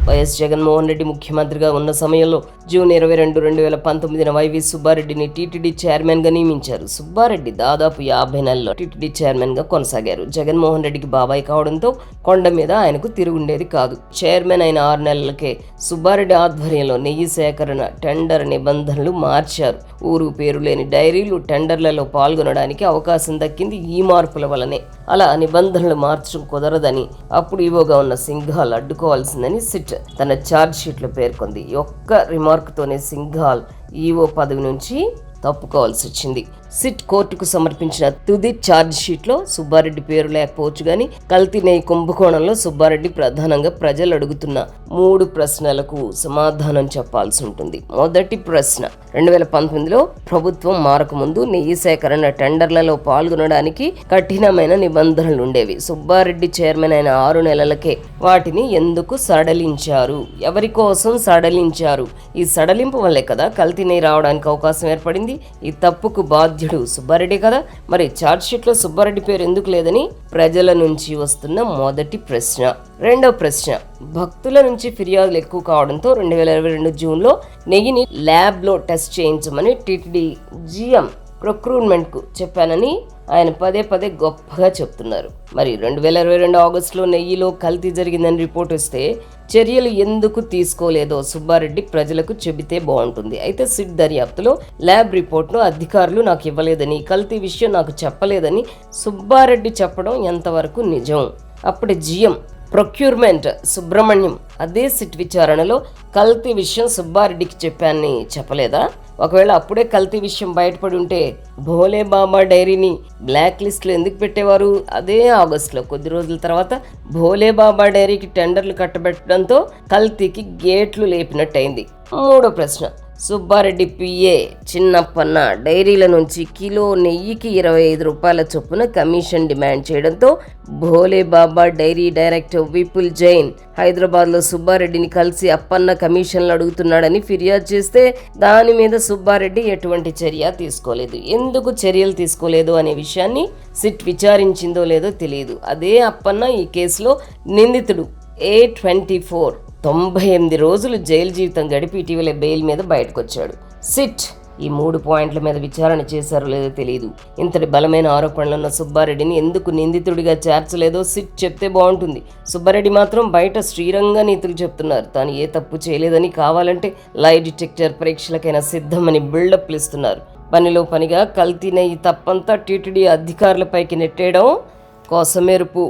YS Jaganmohan Reddy ముఖ్యమంత్రిగా ఉన్న సమయంలో జూన్ 22, 2019 వైవి సుబ్బారెడ్డిని టీటీడీ చైర్మన్ గా నియమించారు. సుబ్బారెడ్డి దాదాపు 50 నెలల్లో టీటీడీ చైర్మన్ గా కొనసాగారు. జగన్మోహన్ రెడ్డికి బాబాయ్ కావడంతో కొండ మీద ఆయనకు తిరుగుండేది కాదు. చైర్మన్ అయిన 6 నెలలకే సుబ్బారెడ్డి ఆధ్వర్యంలో నెయ్యి సేకరణ టెండర్ నిబంధనలు మార్చారు. ఊరు పేరు లేని డైరీలు టెండర్లలో పాల్గొనడానికి అవకాశం దక్కింది ఈ మార్పుల వల్లనే. అలా నిబంధనలు మార్చడం కుదరదని అప్పుడు ఈవోగా ఉన్న సింఘాల్ అడ్డుకోవాల్సిందని సిట్ తన ఛార్జ్ షీట్లో పేర్కొంది. ఈ ఒక్క రిమార్క్తోనే సింఘాల్ ఈవో పదవి నుంచి తప్పుకోవాల్సి వచ్చింది. సిట్ కోర్టుకు సమర్పించిన తుది ఛార్జ్ షీట్లో సుబ్బారెడ్డి పేరు లేకపోవచ్చు గాని కల్తీ నెయ్యి కుంభకోణంలో సుబ్బారెడ్డి ప్రధానంగా ప్రజలు అడుగుతున్న 3 ప్రశ్నలకు సమాధానం చెప్పాల్సి ఉంటుంది. మొదటి ప్రశ్న, 2019లో ప్రభుత్వం మారకముందు నెయ్యి సేకరణ టెండర్లలో పాల్గొనడానికి కఠినమైన నిబంధనలు ఉండేవి. సుబ్బారెడ్డి చైర్మన్ అయిన 6 నెలలకే వాటిని ఎందుకు సడలించారు? ఎవరి కోసం సడలించారు? ఈ సడలింపు వల్లే కదా కల్తీ నెయ్యి రావడానికి అవకాశం ఏర్పడింది. ఈ తప్పుకు బాధ్యుడు సుబ్బారెడ్డి కదా. మరి ఛార్జ్ షీట్ లో సుబ్బారెడ్డి పేరు ఎందుకు లేదని ప్రజల నుంచి వస్తున్న మొదటి ప్రశ్న. రెండవ ప్రశ్న, భక్తుల నుంచి ఫిర్యాదులు ఎక్కువ కావడంతో 2022 జూన్లో నెయ్యిని ల్యాబ్ లో టెస్ట్ చేయించమని టీటీడీ జీఎం ప్రొక్రూట్మెంట్ కు చెప్పానని ఆయన పదే గొప్పగా చెప్తున్నారు. మరి 2022 ఆగస్టులో నెయ్యిలో కల్తీ జరిగిందని రిపోర్ట్ వస్తే చర్యలు ఎందుకు తీసుకోలేదో సుబ్బారెడ్డి ప్రజలకు చెబితే బాగుంటుంది. అయితే సిట్ దర్యాప్తులో ల్యాబ్ రిపోర్ట్ను అధికారులు నాకు ఇవ్వలేదని, కల్తీ విషయం నాకు చెప్పలేదని సుబ్బారెడ్డి చెప్పడం ఎంతవరకు నిజం? అప్పుడు జిఎం ప్రొక్యూర్మెంట్ సుబ్రహ్మణ్యం అదే సిట్ విచారణలో కల్తీ విషయం సుబ్బారెడ్డికి చెప్పానని చెప్పలేదా? ఒకవేళ అప్పుడే కల్తీ విషయం బయటపడి ఉంటే భోలే బాబా డైరీని బ్లాక్ లిస్ట్లో ఎందుకు పెట్టేవారు? అదే ఆగస్టులో కొద్ది రోజుల తర్వాత భోలే బాబా డైరీకి టెండర్లు కట్టబెట్టడంతో కల్తీకి గేట్లు లేపినట్టయింది. మూడో ప్రశ్న, సుబ్బారెడ్డి పిఏ చిన్నప్పన్న డైరీల నుంచి కిలో నెయ్యికి 25 రూపాయల చొప్పున కమిషన్ డిమాండ్ చేయడంతో భోలే బాబా డైరీ డైరెక్టర్ విపుల్ జైన్ హైదరాబాద్లో సుబ్బారెడ్డిని కలిసి అప్పన్న కమిషన్లు అడుగుతున్నాడని ఫిర్యాదు చేస్తే దాని మీద సుబ్బారెడ్డి ఎటువంటి చర్య తీసుకోలేదు. ఎందుకు చర్యలు తీసుకోలేదు అనే విషయాన్ని సిట్ విచారించిందో లేదో తెలియదు. అదే అప్పన్న ఈ కేసులో నిందితుడు A24 98 రోజులు జైలు జీవితం గడిపి ఇటీవల బెయిల్ మీద బయటకు వచ్చాడు. సిట్ ఈ 3 పాయింట్ల మీద విచారణ చేశారో లేదో తెలియదు. ఇంతటి బలమైన ఆరోపణలున్న సుబ్బారెడ్డిని ఎందుకు నిందితుడిగా చేర్చలేదో సిట్ చెప్తే బాగుంటుంది. సుబ్బారెడ్డి మాత్రం బయట శ్రీరంగ నీతులు చెప్తున్నారు. తాను ఏ తప్పు చేయలేదని, కావాలంటే లై డిటెక్టర్ పరీక్షలకైనా సిద్ధమని బిల్డప్లు ఇస్తున్నారు. పనిలో పనిగా కల్తీ నెయ్యి తప్పంతా టీటీడీ అధికారులపైకి నెట్టేయడం కోసమెరుపు.